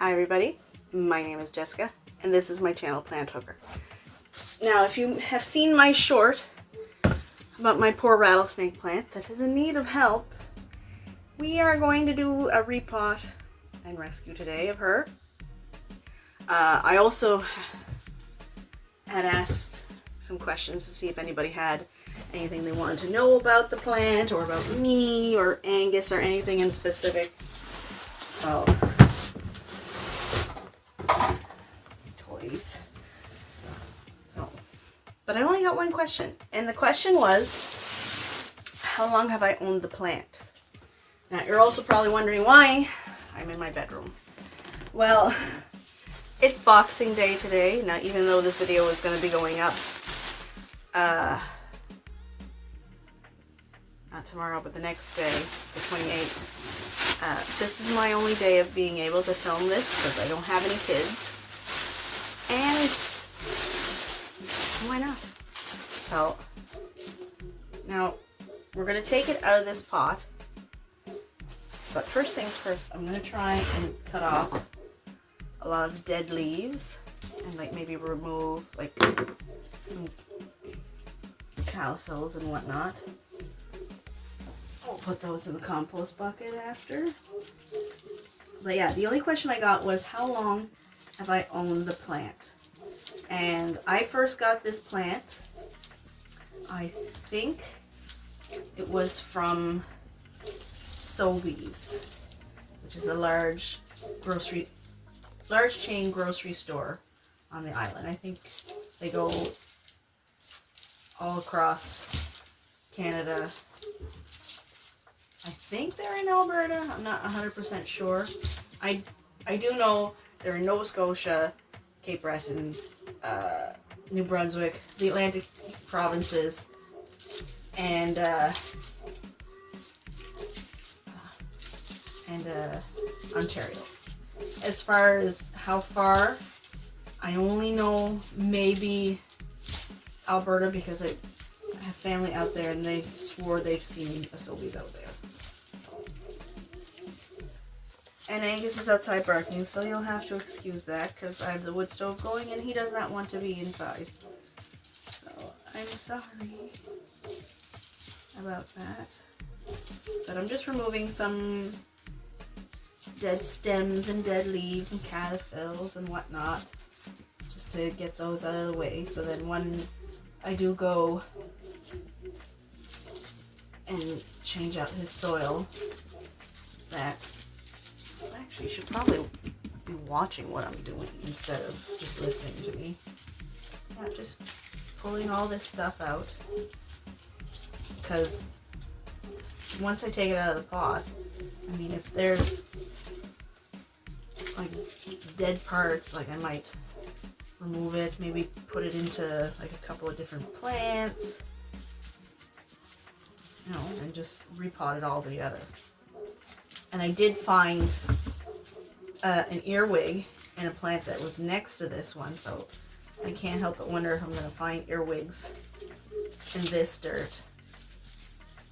Hi everybody, my name is Jessica and this is my channel Plant Hooker. Now if you have seen my short about my poor rattlesnake plant that is in need of help, we are going to do a repot and rescue today of her. I also had asked some questions to see if anybody had anything they wanted to know about the plant or about me or Angus or anything in specific. So, toys. So, but I only got one question, and the question was, how long have I owned the plant? Now you're also probably wondering why I'm in my bedroom. Well, it's Boxing Day today. Now even though this video is going to be going up not tomorrow, but the next day, the 28th. This is my only day of being able to film this because I don't have any kids. And why not? So, now we're going to take it out of this pot. But first things first, I'm going to try and cut off a lot of dead leaves and like maybe remove like some caliphiles and whatnot. I'll put those in the compost bucket after. But yeah, the only question I got was how long have I owned the plant? And I first got this plant, I think it was from Sobeys, which is a large chain grocery store on the island. I think they go all across Canada. I think they're in Alberta. I'm not 100% sure. I do know they're in Nova Scotia, Cape Breton, New Brunswick, the Atlantic provinces, and Ontario. As far as how far, I only know maybe Alberta because I have family out there and they swore they've seen a Sobeys out there. And Angus is outside barking, so you'll have to excuse that because I have the wood stove going and he does not want to be inside. So I'm sorry about that. But I'm just removing some dead stems and dead leaves and caterpillars and whatnot just to get those out of the way, so then when I do go and change out his soil, that actually should probably be watching what I'm doing instead of just listening to me. Yeah, just pulling all this stuff out, because once I take it out of the pot, I mean, if there's like dead parts, like I might remove it, maybe put it into like a couple of different plants, you know, and just repot it all together. And I did find an earwig in a plant that was next to this one, so I can't help but wonder if I'm going to find earwigs in this dirt.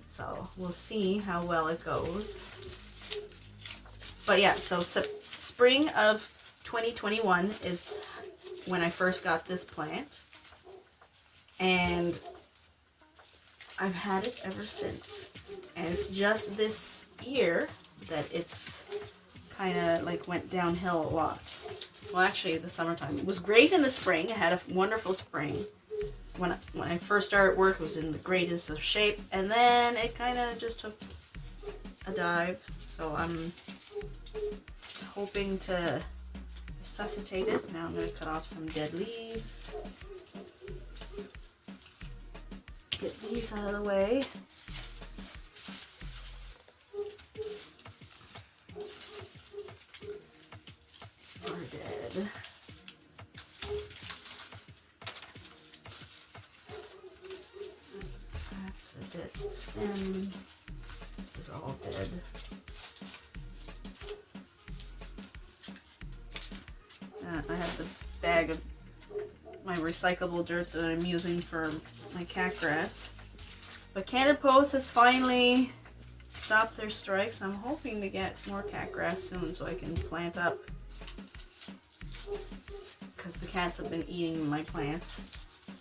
So we'll see how well it goes. But yeah, so spring of 2021 is when I first got this plant, and I've had it ever since. And it's just this year that it's kind of like went downhill a lot. Well, actually the summertime, it was great in the spring. I had a wonderful spring. When I first started work, it was in the greatest of shape, and then it kind of just took a dive. So I'm just hoping to resuscitate it. Now I'm going to cut off some dead leaves. Get these out of the way. Are dead. That's a dead stem. This is all dead. I have the bag of my recyclable dirt that I'm using for my cat grass. But Canada Post has finally stopped their strikes. I'm hoping to get more cat grass soon so I can plant up because the cats have been eating my plants.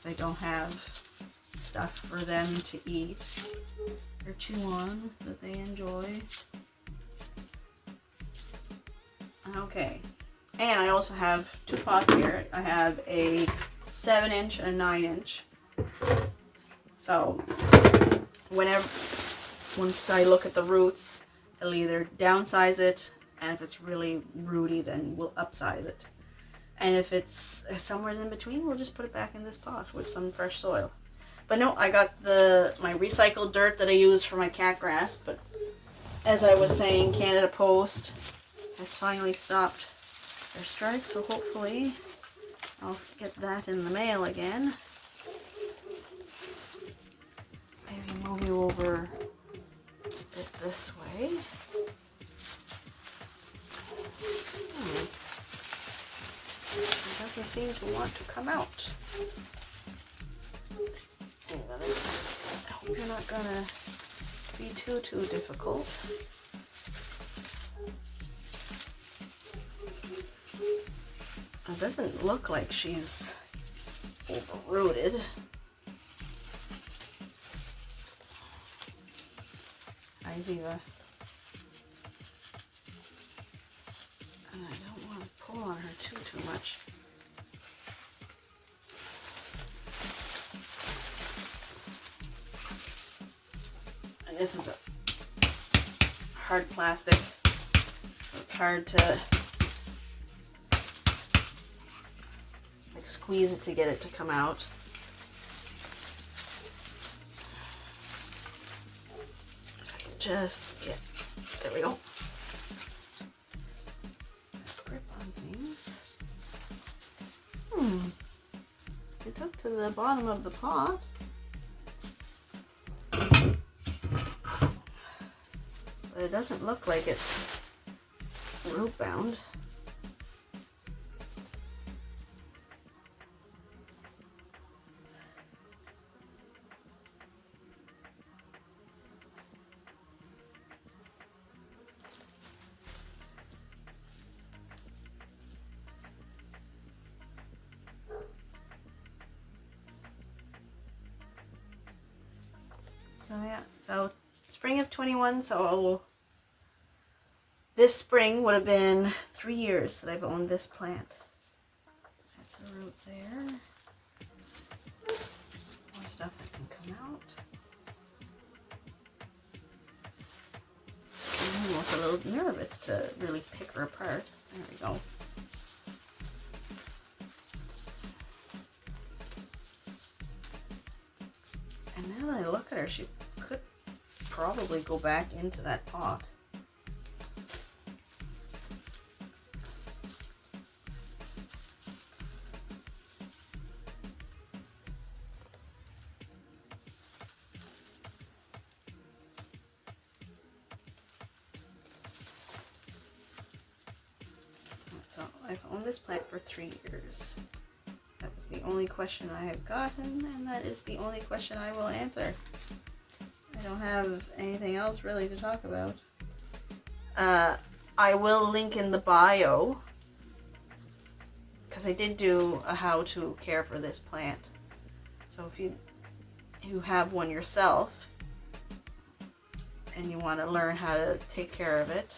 I don't have stuff for them to eat or chew on that they enjoy. Okay, and I also have 2 pots here. I have a 7-inch and a 9-inch. So once I look at the roots, I'll either downsize it, and if it's really rooty, then we'll upsize it. And if it's somewhere in between, we'll just put it back in this pot with some fresh soil. But no, I got my recycled dirt that I use for my cat grass, but as I was saying, Canada Post has finally stopped their strike, so hopefully I'll get that in the mail again. Maybe move you over it this way. It doesn't seem to want to come out. I hope you're not gonna be too difficult. It doesn't look like she's overrooted. Hi, Ziva. And I don't want to pull on her too much. And this is a hard plastic, so it's hard to like squeeze it to get it to come out. If I can just get, there we go. Grip on things. It took to the bottom of the pot. But it doesn't look like it's root bound. So yeah, so spring of 21, so this spring would have been 3 years that I've owned this plant. That's a root there. More stuff that can come out. I'm almost a little nervous to really pick her apart. There we go. And now that I look at her, she could probably go back into that pot. So I've owned this plant for 3 years. That was the only question I have gotten, and that is the only question I will answer. I don't have anything else really to talk about. I will link in the bio, because I did do a how to care for this plant. So if you have one yourself and you want to learn how to take care of it,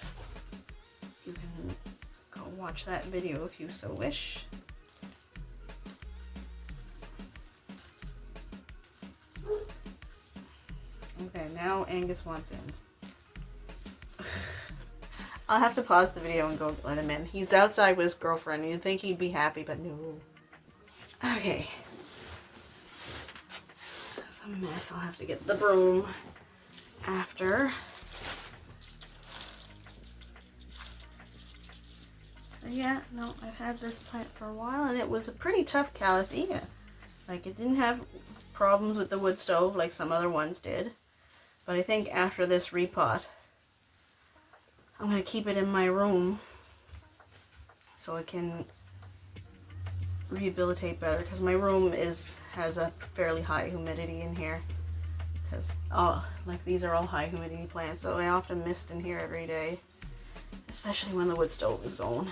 you can go watch that video if you so wish. Okay, now Angus wants in. I'll have to pause the video and go let him in. He's outside with his girlfriend. You'd think he'd be happy, but no. Okay. That's a mess. I'll have to get the broom after. But yeah, no, I've had this plant for a while, and it was a pretty tough calathea. Like, it didn't have problems with the wood stove like some other ones did. But I think after this repot, I'm going to keep it in my room so it can rehabilitate better, because my room has a fairly high humidity in here, because like these are all high humidity plants, so I often mist in here every day, especially when the wood stove is going.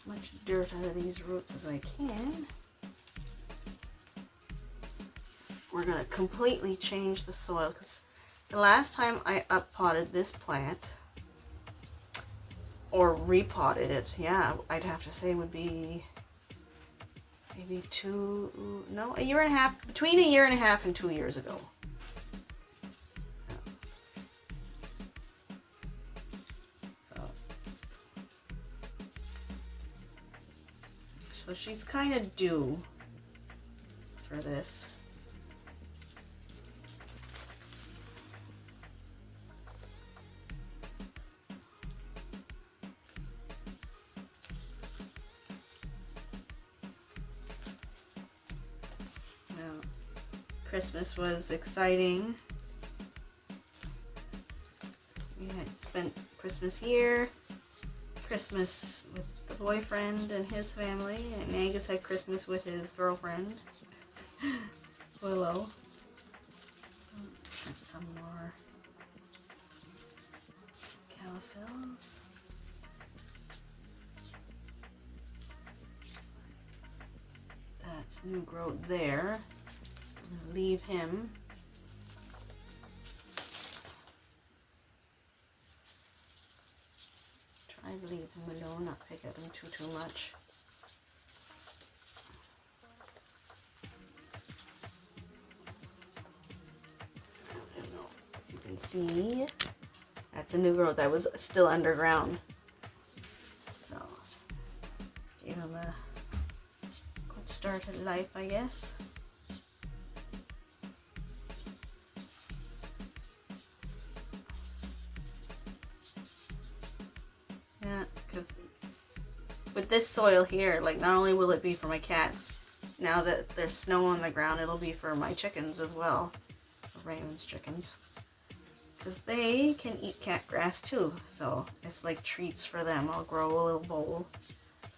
much dirt out of these roots as I can. We're going to completely change the soil because the last time I uppotted this plant, or repotted it, yeah, I'd have to say would be maybe a year and a half, between a year and a half and 2 years ago. So she's kind of due for this. Christmas was exciting. We had spent Christmas here, Christmas with the boyfriend and his family, and Angus had Christmas with his girlfriend, Willow. Some more calophyls. That's new growth there. I'm gonna leave him. Try to leave him alone, not pick at him too much. I don't know if you can see. That's a new growth that was still underground. So give him a good start at life, I guess. Because with this soil here, like, not only will it be for my cats, now that there's snow on the ground, it'll be for my chickens as well. So Raymond's chickens. Because they can eat cat grass too. So it's like treats for them. I'll grow a little bowl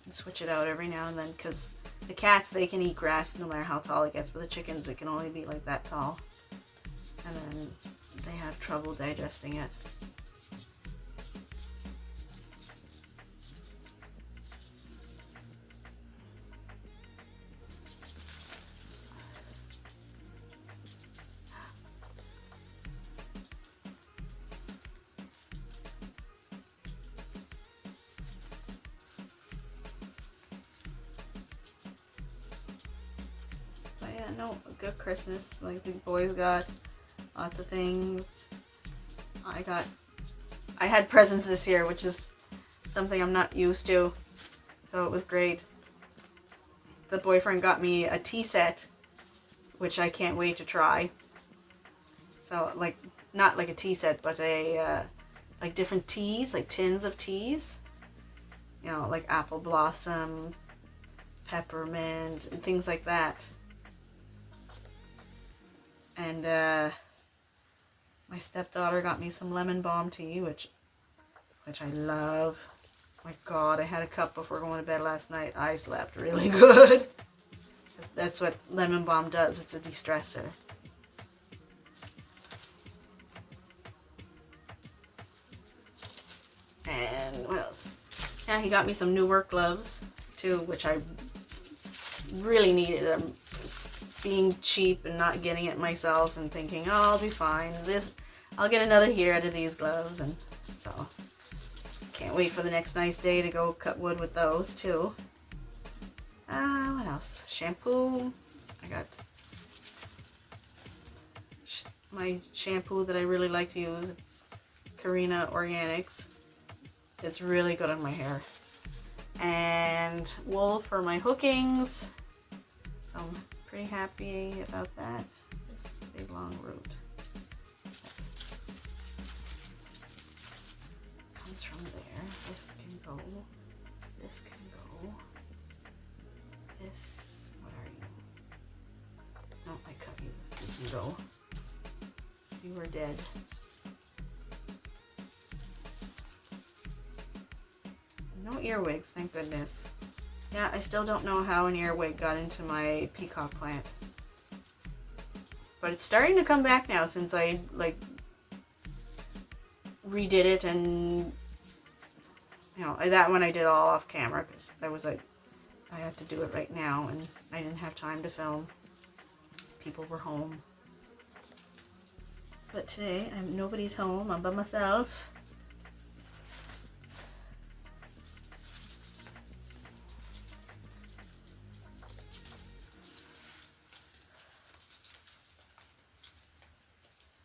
and switch it out every now and then. Because the cats, they can eat grass no matter how tall it gets. But the chickens, it can only be like that tall. And then they have trouble digesting it. Yeah, no, a good Christmas. Like, the boys got lots of things. I had presents this year, which is something I'm not used to. So it was great. The boyfriend got me a tea set, which I can't wait to try. So, like, not like a tea set, but like different teas, like tins of teas. You know, like apple blossom, peppermint, and things like that. And my stepdaughter got me some lemon balm tea, which I love. My God, I had a cup before going to bed last night. I slept really good. That's what lemon balm does. It's a de-stressor. And what else? Yeah, he got me some new work gloves too, which I really needed. I'm just being cheap and not getting it myself and thinking, oh, I'll be fine. I'll get another year out of these gloves, and so can't wait for the next nice day to go cut wood with those too. What else? Shampoo. I got my shampoo that I really like to use. It's Karina Organics. It's really good on my hair. And wool for my hookings. So I'm pretty happy about that. This is a big long root. Comes from there. This can go. This can go. This. What are you? No, I cut you. You can go. You were dead. No earwigs, thank goodness. Yeah, I still don't know how an earwig got into my peacock plant. But it's starting to come back now since I, like, redid it and you know, that one I did all off camera because I was like, I had to do it right now and I didn't have time to film. People were home. But today, nobody's home. I'm by myself.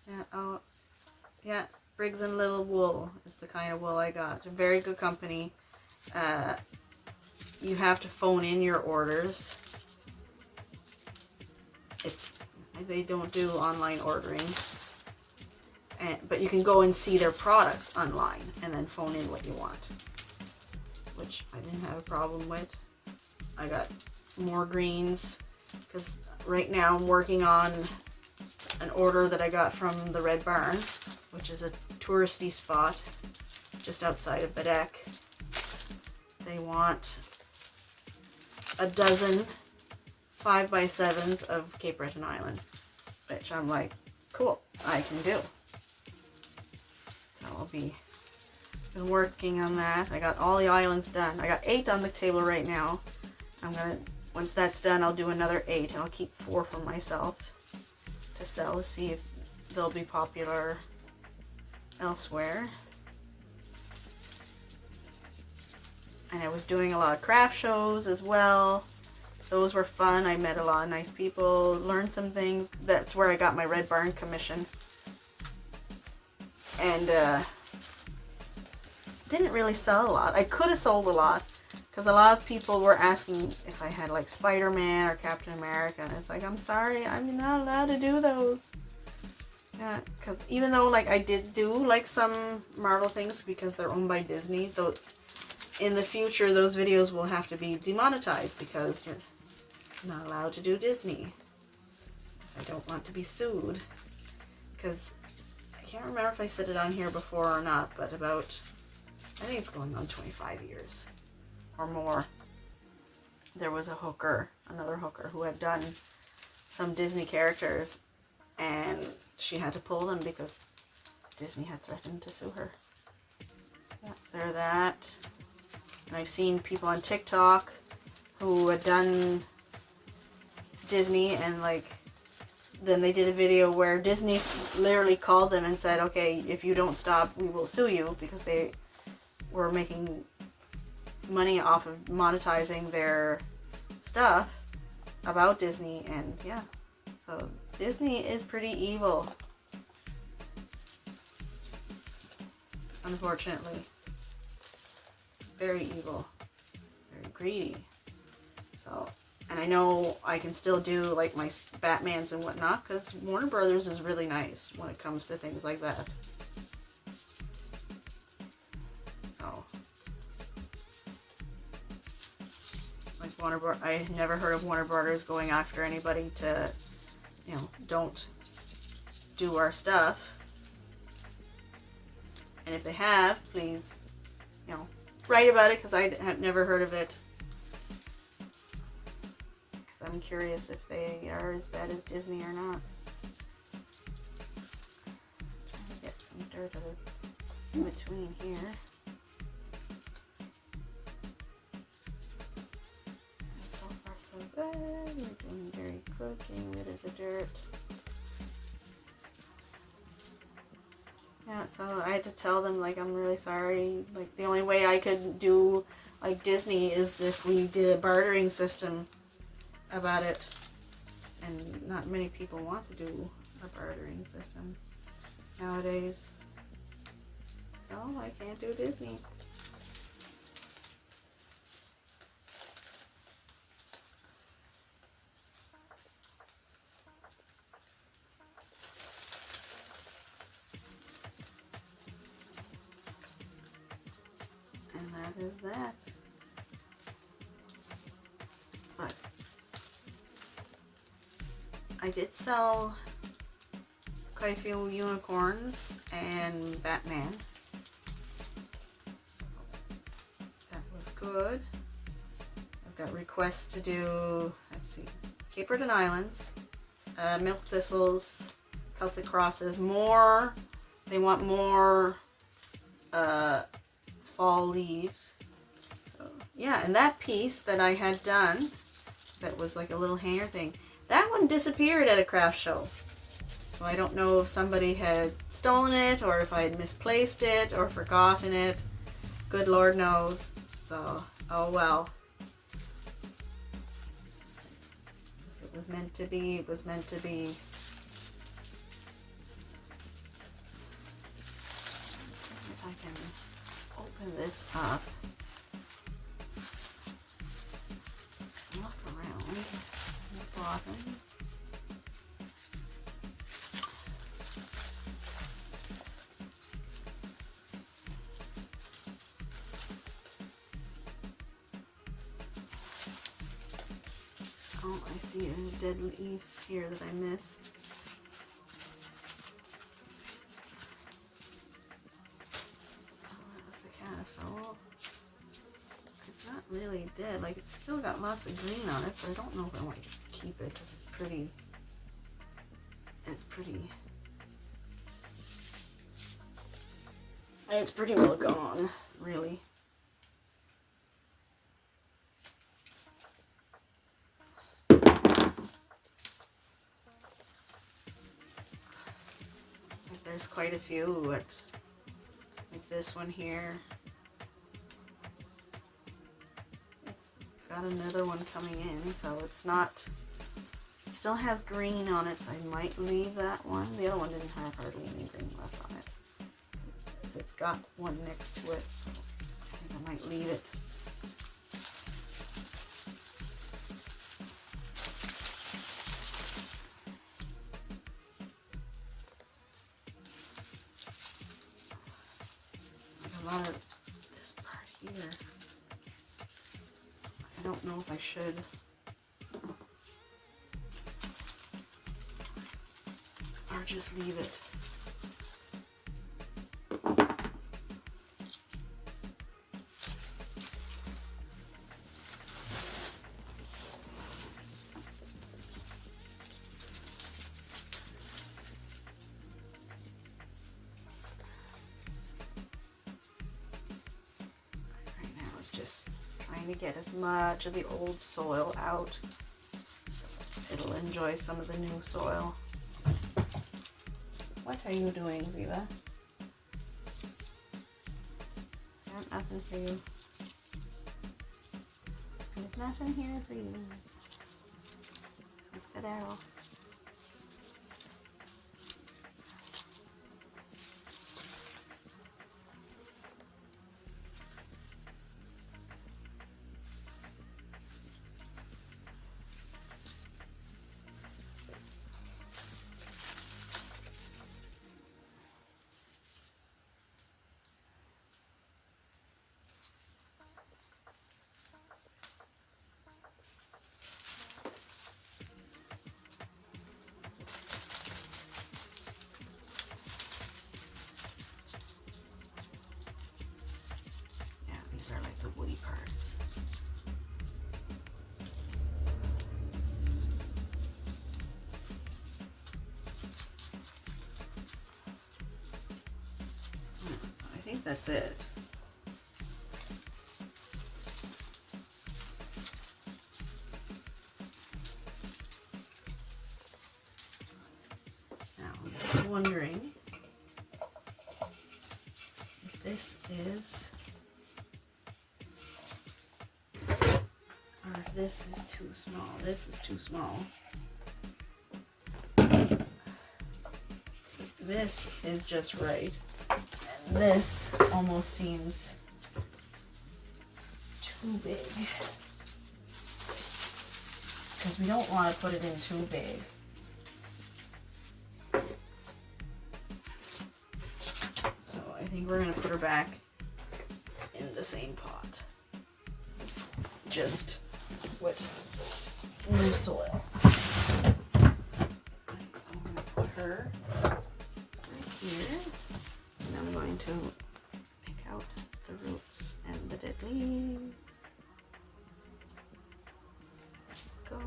Yeah, oh, yeah, Briggs & Little wool is the kind of wool I got. It's a very good company. You have to phone in your orders. They don't do online ordering. But you can go and see their products online and then phone in what you want, which I didn't have a problem with. I got more greens because right now I'm working on an order that I got from the Red Barn, which is a touristy spot just outside of Badek. They want a dozen 5x7s of Cape Breton Island, which I'm like, cool, I can do. So I'll been working on that. I got all the islands done. I got 8 on the table right now. Once that's done, I'll do another 8 and I'll keep 4 for myself to sell to see if they'll be popular elsewhere. And I was doing a lot of craft shows as well. Those were fun. I met a lot of nice people, learned some things. That's where I got my Red Barn commission. And didn't really sell a lot. I could have sold a lot because a lot of people were asking if I had like Spider-Man or Captain America, and it's like, I'm sorry, I'm not allowed to do those. Yeah, because even though like I did do like some Marvel things because they're owned by Disney, though in the future those videos will have to be demonetized because you're not allowed to do Disney. I don't want to be sued because I can't remember if I said it on here before or not, but about, I think it's going on 25 years or more. There was another hooker who had done some Disney characters and she had to pull them because Disney had threatened to sue her. Yeah, they're that. And I've seen people on TikTok who had done Disney and like then they did a video where Disney literally called them and said, okay, if you don't stop, we will sue you, because they were making money off of monetizing their stuff about Disney. And yeah, so Disney is pretty evil, unfortunately. Very evil, very greedy. So, and I know I can still do like my Batmans and whatnot because Warner Brothers is really nice when it comes to things like that. So, like I never heard of Warner Brothers going after anybody to, you know, don't do our stuff. And if they have, please, you know, write about it because I have never heard of it. I'm curious if they are as bad as Disney or not. Trying to get some dirt in between here. And so far so good. We're doing very good, getting rid of the dirt. Yeah, so I had to tell them, like, I'm really sorry. Like, the only way I could do, like, Disney is if we did a bartering system about it, and not many people want to do a bartering system nowadays, so I can't do Disney. And that is that. But I did sell quite a few unicorns and Batman. So that was good. I've got requests to do, let's see, Cape Breton Islands, Milk Thistles, Celtic Crosses, more. They want more fall leaves. So yeah, and that piece that I had done, that was like a little hanger thing, that one disappeared at a craft show. So I don't know if somebody had stolen it or if I had misplaced it or forgotten it. Good Lord knows. So, oh well. If it was meant to be, it was meant to be. If I can open this up. Look around the bottom. Oh, I see a dead leaf here that I missed. Oh, that's the caterpillar. It's not really dead. Like, it's still got lots of green on it, but I don't know if I want to keep it because it's pretty. It's pretty well gone, really. There's quite a few, like this one here. It's got another one coming in, so it's not, it still has green on it, so I might leave that one. The other one didn't have hardly any green left on it. So it's got one next to it, so I think I might leave it. A lot of this part here. I don't know if I should. Or just leave it. Just trying to get as much of the old soil out so it'll enjoy some of the new soil. What are you doing, Ziva? Got nothing for you. There's nothing here for you. So skedaddle. These are like the woody parts. So I think that's it. Now I'm just wondering if this is, or if this is too small. This is too small. This is just right. And this almost seems too big. Because we don't want to put it in too big. So I think we're going to put her back in the same pot. Just with new soil. So I'm going to put her right here. And I'm going to pick out the roots and the dead leaves. Go.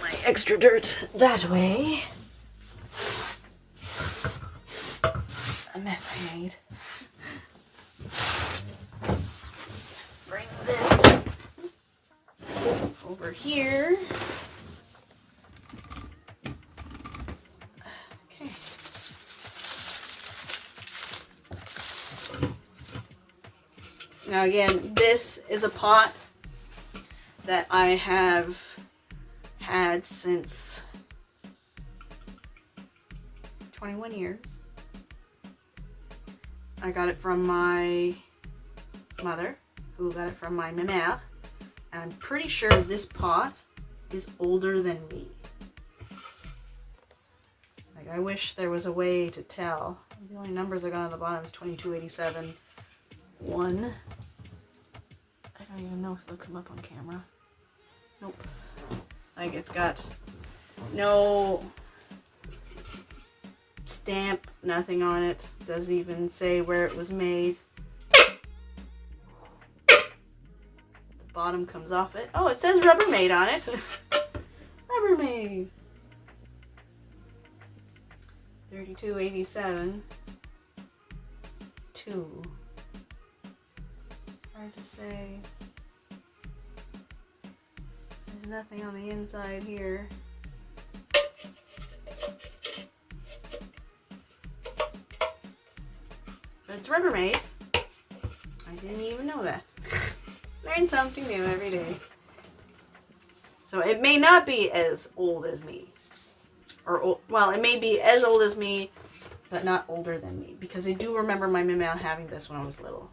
my extra dirt that way. A mess I made. Bring this over here. Okay. Now again, this is a pot that I have had since 21 years. I got it from my mother, who got it from my mère. And I'm pretty sure this pot is older than me. Like, I wish there was a way to tell. The only numbers I got on the bottom is 2287 1. I don't even know if they'll come up on camera. Nope. Like, it's got no stamp, nothing on it. Doesn't even say where it was made. The bottom comes off it. Oh, it says Rubbermaid on it. Rubbermaid. 3287 2. Hard to say. There's nothing on the inside here. But it's Rubbermaid. I didn't even know that. Learn something new every day. So it may not be as old as me. Or, well, it may be as old as me, but not older than me. Because I do remember my mama having this when I was little.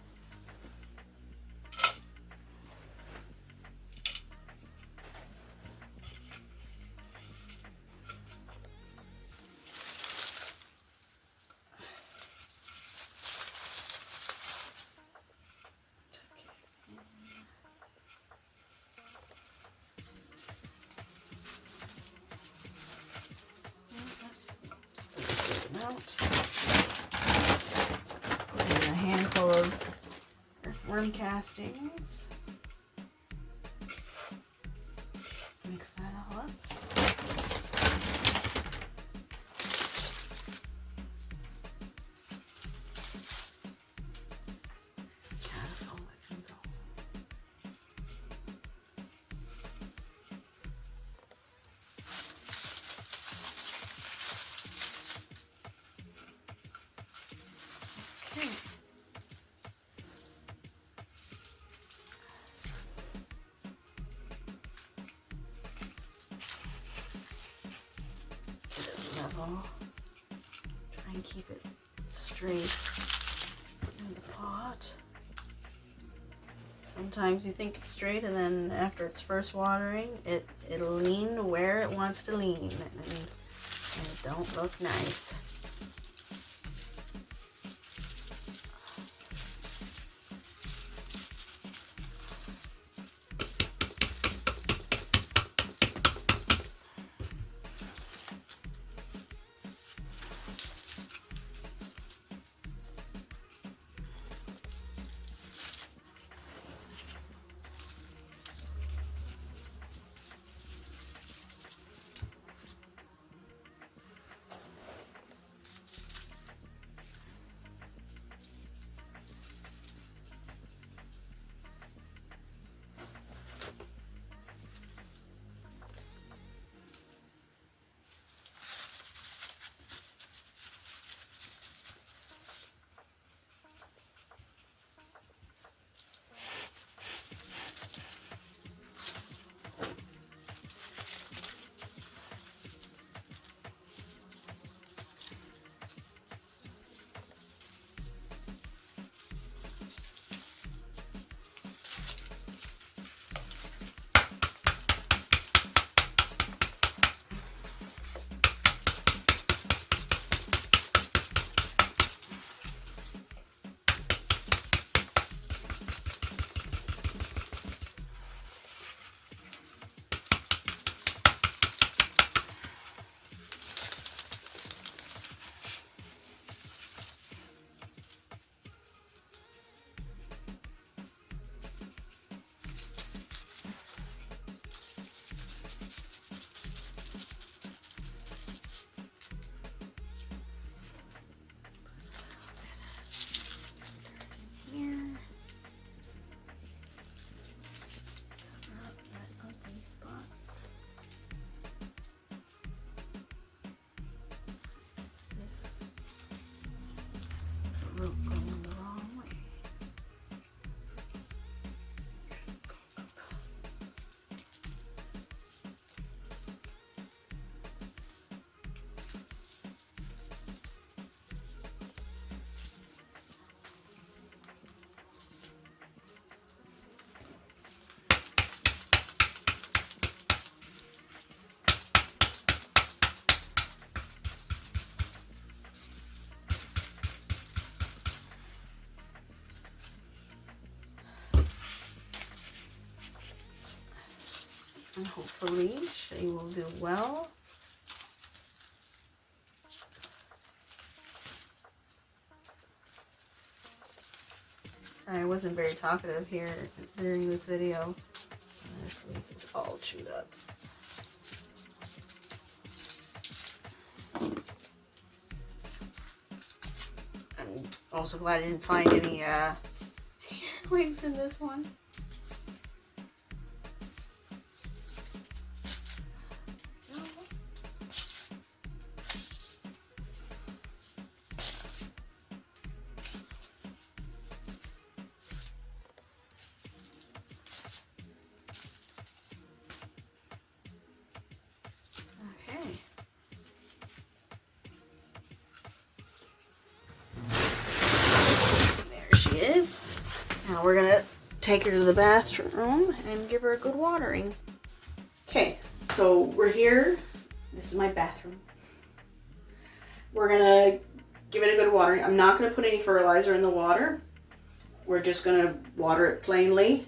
And a handful of earthworm castings. Mix that all up. Try and keep it straight in the pot. Sometimes you think it's straight, and then after it's first watering, it'll lean where it wants to lean, and it don't look nice. And hopefully she will do well. Sorry, I wasn't very talkative here during this video. This leaf is all chewed up. I'm also glad I didn't find any earwigs in this one. Is. Now we're gonna take her to the bathroom and give her a good watering. Okay, so we're here. This is my bathroom. We're gonna give it a good watering. I'm not gonna put any fertilizer in the water. We're just gonna water it plainly.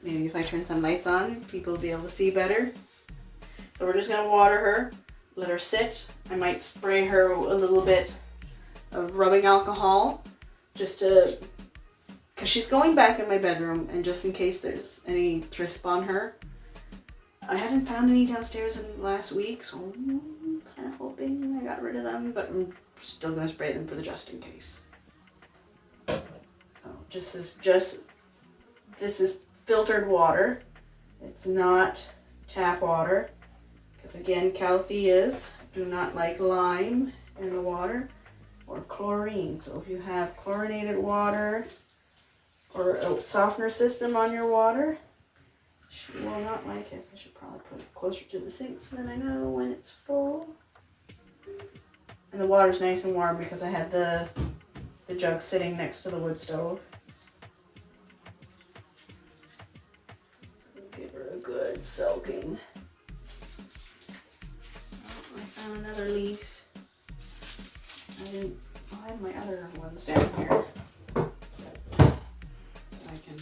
Maybe if I turn some lights on, people will be able to see better. So we're just gonna water her, let her sit. I might spray her a little bit of rubbing alcohol just to, because she's going back in my bedroom, and just in case there's any thrisp on her. I haven't found any downstairs in the last week, so I'm kind of hoping I got rid of them, but I'm still going to spray them for the just in case. So this is filtered water. It's not tap water, because again, Calatheas do not like lime in the water or chlorine. So if you have chlorinated water or a softener system on your water, she will not like it. I should probably put it closer to the sink so then I know when it's full. And the water's nice and warm because I had the jug sitting next to the wood stove. Give her a good soaking. Oh, I found another leaf. I have my other ones down here. I can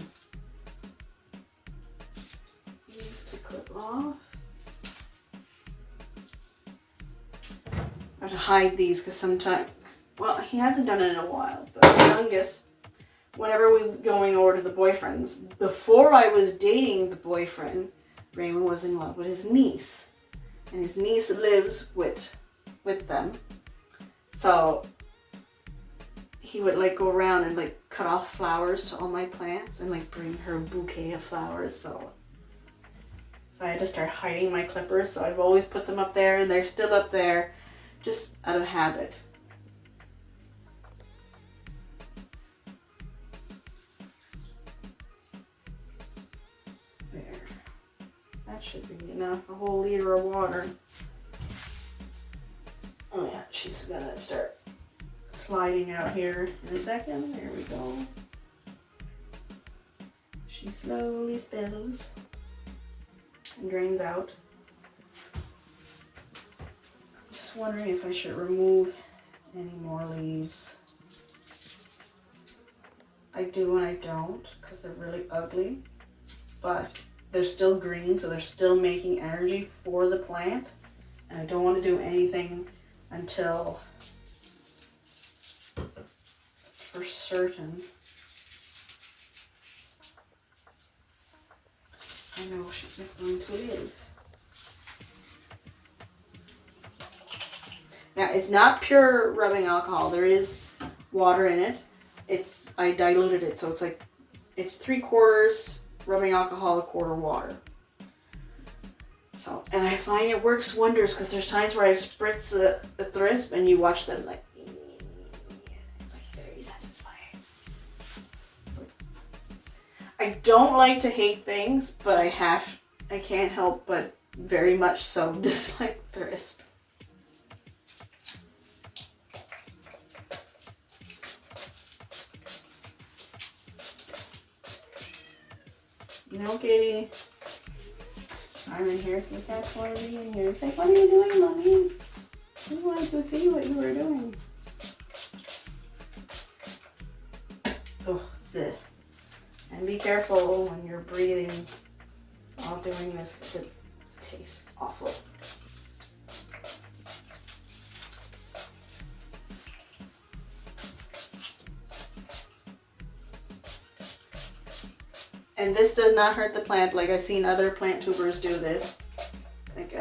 use to clip off. I have to hide these because sometimes, well, he hasn't done it in a while, but the youngest, whenever we were going over to the boyfriend's, before I was dating the boyfriend, Raymond was in love with his niece. And his niece lives with them. So he would like go around and like cut off flowers to all my plants and like bring her a bouquet of flowers. So I had to start hiding my clippers. So I've always put them up there, and they're still up there just out of habit. There. That should be enough, a whole liter of water. Oh yeah, she's gonna start sliding out here in a second. There we go. She slowly spills and drains out. I'm just wondering if I should remove any more leaves. I do and I don't because they're really ugly, but they're still green, so they're still making energy for the plant, and I don't want to do anything until for certain I know she's going to live. Now, it's not pure rubbing alcohol. There is water in it. I diluted it, so it's 3/4 rubbing alcohol, 1/4 water. So, and I find it works wonders because there's times where I spritz a thrisp and you watch them like, it's like very satisfying. I don't like to hate things, but I can't help but very much so dislike thrisp. No, Katie. I'm in here, so the cats want to be in here. It's like, what are you doing, Mommy? We wanted to see what you were doing. Ugh, bleh. And be careful when you're breathing while doing this because it tastes awful. And this does not hurt the plant. Like I've seen other plant tubers do this. Like,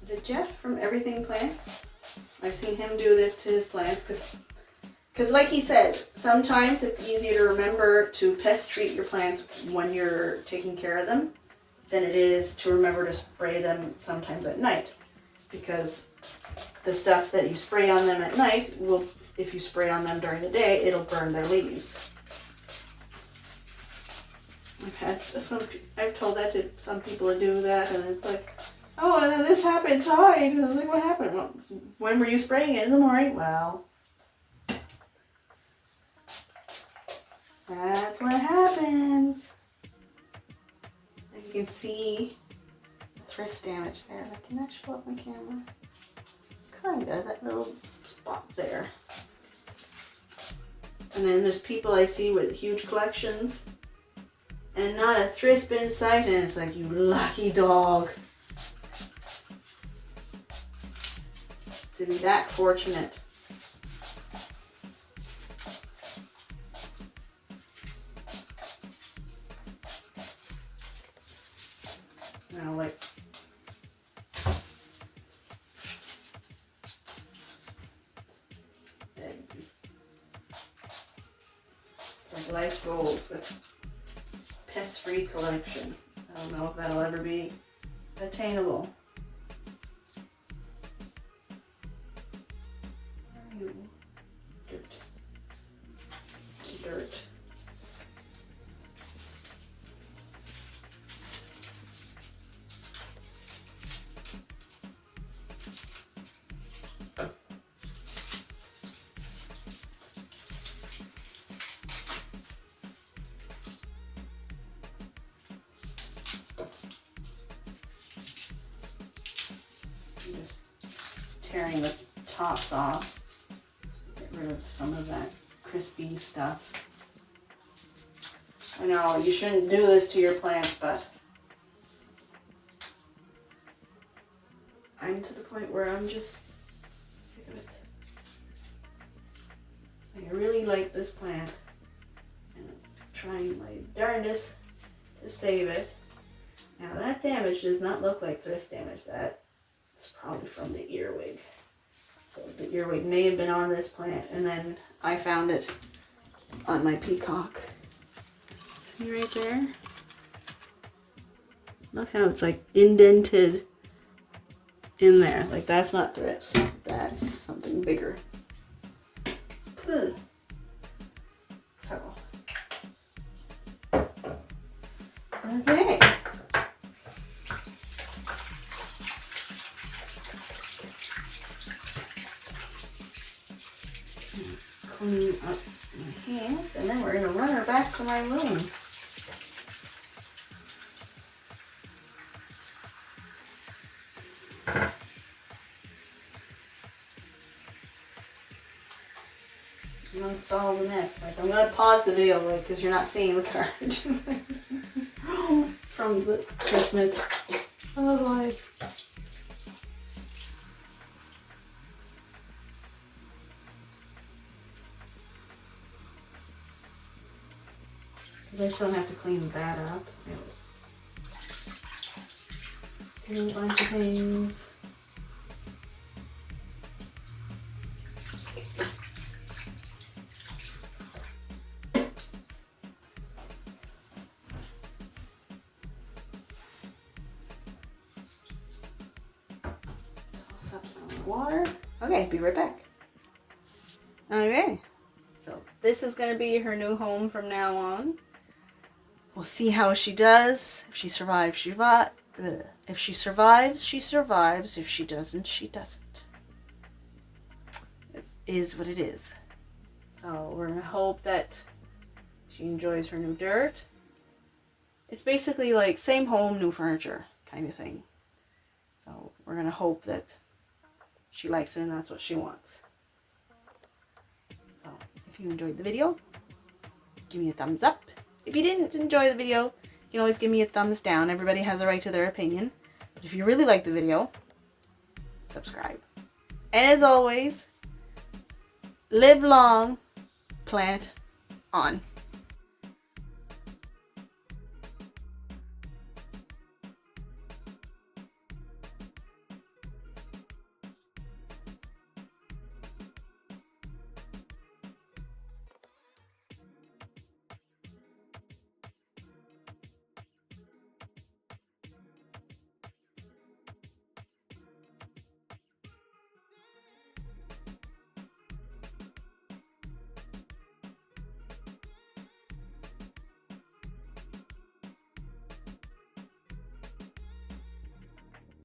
is it Jeff from Everything Plants? I've seen him do this to his plants because like he said, sometimes it's easier to remember to pest treat your plants when you're taking care of them than it is to remember to spray them sometimes at night. Because the stuff that you spray on them at night will, if you spray on them during the day, it'll burn their leaves. I've told that to some people to do that, and it's like, oh, and then this happened, died. And I was like, what happened? Well, when were you spraying it? In the morning? Well, that's what happens. And you can see the thrust damage there. Like, can that show up on camera? Kinda, that little spot there. And then there's people I see with huge collections and not a thrisp in sight, and it's like, you lucky dog to be that fortunate. Now, like, it's like life goals with pest-free collection. I don't know if that'll ever be attainable. Where are you? Dirt. I'm just tearing the tops off. Get rid of some of that crispy stuff. I know you shouldn't do this to your plants, but I'm to the point where I'm just sick of it. Like, I really like this plant, and I'm trying my darndest to save it. Now that damage does not look like thrust damage. That's probably from the earwig. So the earwig may have been on this plant, and then I found it on my peacock. See right there? Look how it's like indented in there. Like, that's not thrips. That's something bigger. Ugh. So. Okay. Clean up my hands, and then we're going to run her back to my room. Amongst all the mess. Like, I'm going to pause the video, like, because you're not seeing the card from the Christmas. Oh boy. Because I still have to clean that up. Do a bunch of things. Toss up some water. Okay, be right back. Okay, so this is going to be her new home from now on. We'll see how she does. If she survives, she survives. If she survives, she survives. If she doesn't, she doesn't. It is what it is. So we're going to hope that she enjoys her new dirt. It's basically like same home, new furniture kind of thing. So we're going to hope that she likes it and that's what she wants. So if you enjoyed the video, give me a thumbs up. If you didn't enjoy the video, you can always give me a thumbs down. Everybody has a right to their opinion. But if you really like the video, subscribe. And as always, live long, plant on.